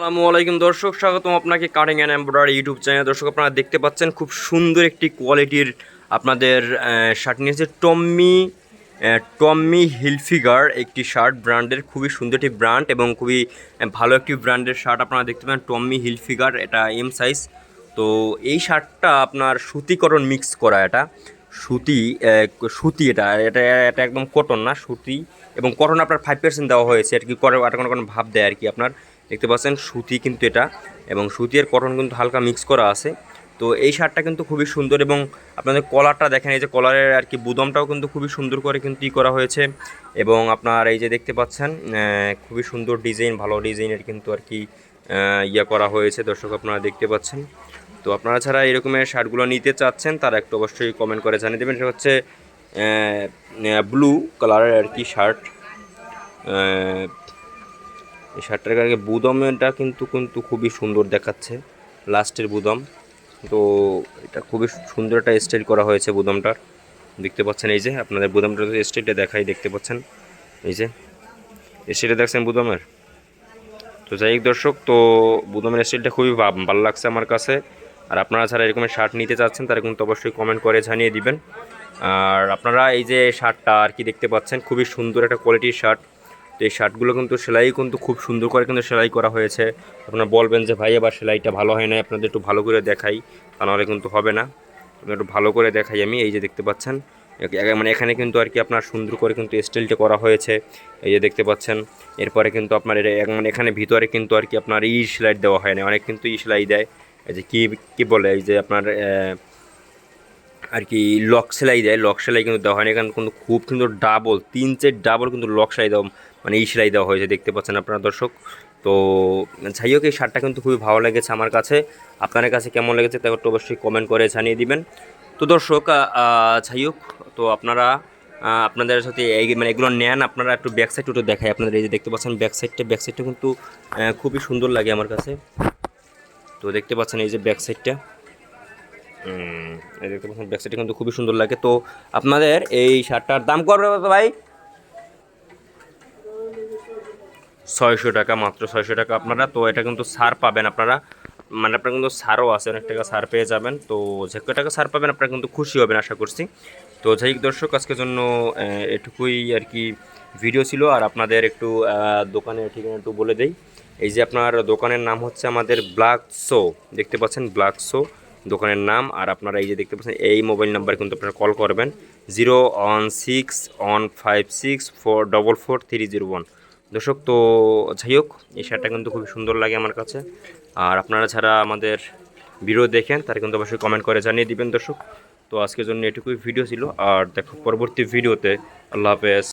আসসালামু আলাইকুম দর্শক, স্বাগতম আপনাকে cutting and embroidery YouTube channel. দর্শক, আপনারা দেখতে পাচ্ছেন খুব সুন্দর একটি কোয়ালিটির আপনাদের শার্ট নিয়েছে টম্মি হিলফিগার একটি শার্ট ব্র্যান্ডের, খুবই সুন্দর একটি ব্র্যান্ড এবং খুবই ভালো একটি ব্র্যান্ডের শার্ট। আপনারা দেখতে পাবেন টম্মি হিলফিগার, এটা এম সাইজ। তো এই শার্টটা আপনার সুতিকরণ মিক্স করা, এটা সুতি সুতি এটা এটা এটা একদম কটন না, সুতি এবং কটন আপনার 5% দেওয়া হয়েছে আর কি, করে এটা কোনো ভাব দেয় আর কি। আপনার দেখতে পাচ্ছেন সুতি কিন্তু এটা, এবং সুতি আর কটন কিন্তু হালকা মিক্স করা আছে। তো এই শার্টটা কিন্তু খুবই সুন্দর, এবং আপনাদের কলারটা দেখেন, এই যে কলারের আর কি বুদমটাও কিন্তু খুবই সুন্দর করে কিন্তু করা হয়েছে। এবং আপনার এই যে দেখতে পাচ্ছেন খুবই সুন্দর ডিজাইন, ভালো ডিজাইনের কিন্তু আর কি করা হয়েছে। দর্শক, আপনারা দেখতে পাচ্ছেন। তো আপনারা ছাড়া এরকমের শার্টগুলো নিতে চাচ্ছেন তারা একটু অবশ্যই কমেন্ট করে জানিয়ে দেবেন। এটা হচ্ছে ব্লু কালারের আর কি শার্ট। এই শার্টটার আগে বুদমটা কিন্তু কিন্তু খুবই সুন্দর দেখাচ্ছে, লাস্টের বুদম। তো এটা খুবই সুন্দর একটা স্টাইল করা হয়েছে বুদমটার, দেখতে পাচ্ছেন। এই যে আপনাদের বুদমটার স্টাইলটা দেখাই, দেখতে পাচ্ছেন এই যে স্টাইলটা দেখছেন বুদমের। তো যাই হোক দর্শক, তো বুদমের স্টাইলটা খুবই ভালো লাগছে আমার কাছে। আর আপনারা যারা এরকমের শার্ট নিতে চাচ্ছেন তারা কিন্তু অবশ্যই কমেন্ট করে জানিয়ে দিবেন। আর আপনারা এই যে শার্টটা আর কি দেখতে পাচ্ছেন, খুবই সুন্দর একটা কোয়ালিটির শার্ট। তো এই শার্টগুলো কিন্তু সেলাই কিন্তু খুব সুন্দর করে কিন্তু সেলাই করা হয়েছে। আপনারা বলবেন যে ভাই এবার সেলাইটা ভালো হয় না, আপনাদের একটু ভালো করে দেখাই, তা নাহলে কিন্তু হবে না। আপনার একটু ভালো করে দেখাই আমি। এই যে দেখতে পাচ্ছেন, মানে এখানে কিন্তু আর কি আপনার সুন্দর করে কিন্তু স্টাইলটা করা হয়েছে, এই যে দেখতে পাচ্ছেন। এরপরে কিন্তু আপনার মানে এখানে ভিতরে কিন্তু আর কি আপনার সেলাই দেওয়া হয় না, অনেক কিন্তু সেলাই দেয়। এই যে কী বলে, এই যে আপনার আর কি লক সেলাই দেয়, লক সেলাই কিন্তু দেওয়া হয় না এখানে, কিন্তু খুব সুন্দর ডাবল 3-4 ডাবল কিন্তু লক সেলাই দেওয়া, মানে সেলাই দেওয়া হয়েছে, দেখতে পাচ্ছেন আপনারা দর্শক। তো যাই হোক, এই শার্টটা কিন্তু খুবই ভালো লেগেছে আমার কাছে। আপনাদের কাছে কেমন লেগেছে তা একটু অবশ্যই কমেন্ট করে জানিয়ে দিবেন। তো দর্শক, যাই হোক, তো আপনারা আপনাদের সাথে এই মানে এগুলো নেন, আপনারা একটু ব্যাক সাইড একটু দেখায় আপনাদের। এই যে দেখতে পাচ্ছেন ব্যাক সাইডটা কিন্তু খুবই সুন্দর লাগে আমার কাছে। তো দেখতে পাচ্ছেন এই যে ব্যাক সাইডটা, এই দেখতে পাচ্ছেন ব্যাক সাইডটা কিন্তু খুবই সুন্দর লাগে। তো আপনাদের এই শার্টটার দাম করবে ভাই 600 টাকা, মাত্র 600 টাকা আপনারা। তো এটা কিন্তু ছাড় পাবেন আপনারা, মানে আপনার কিন্তু ছাড়ও আছে, অনেক টাকা ছাড় পেয়ে যাবেন। তো যে কয় টাকা ছাড় পাবেন আপনারা কিন্তু খুশি হবেন আশা করছি। তো যাই হোক দর্শক, আজকের জন্য এটুকুই আর কি ভিডিও ছিল। আর আপনাদের একটু দোকানের ঠিকানা একটু বলে দেই। এই যে আপনার দোকানের নাম হচ্ছে আমাদের ব্ল্যাক শো, দেখতে পাচ্ছেন ব্ল্যাক শো দোকানের নাম। আর আপনারা এই যে দেখতে পাচ্ছেন এই মোবাইল নাম্বারে কিন্তু আপনারা কল করবেন 0161564444301। দর্শক, তো যাই হোক, এই শার্টটা কিন্তু খুবই সুন্দর লাগে আমার কাছে। আর আপনারা যারা আমাদের ভিডিও দেখেন তারা কিন্তু অবশ্যই কমেন্ট করে জানিয়ে দিবেন দর্শক। তো আজকের জন্য এটুকুই ভিডিও ছিল, আর দেখো পরবর্তী ভিডিওতে। আল্লাহ হাফেজ।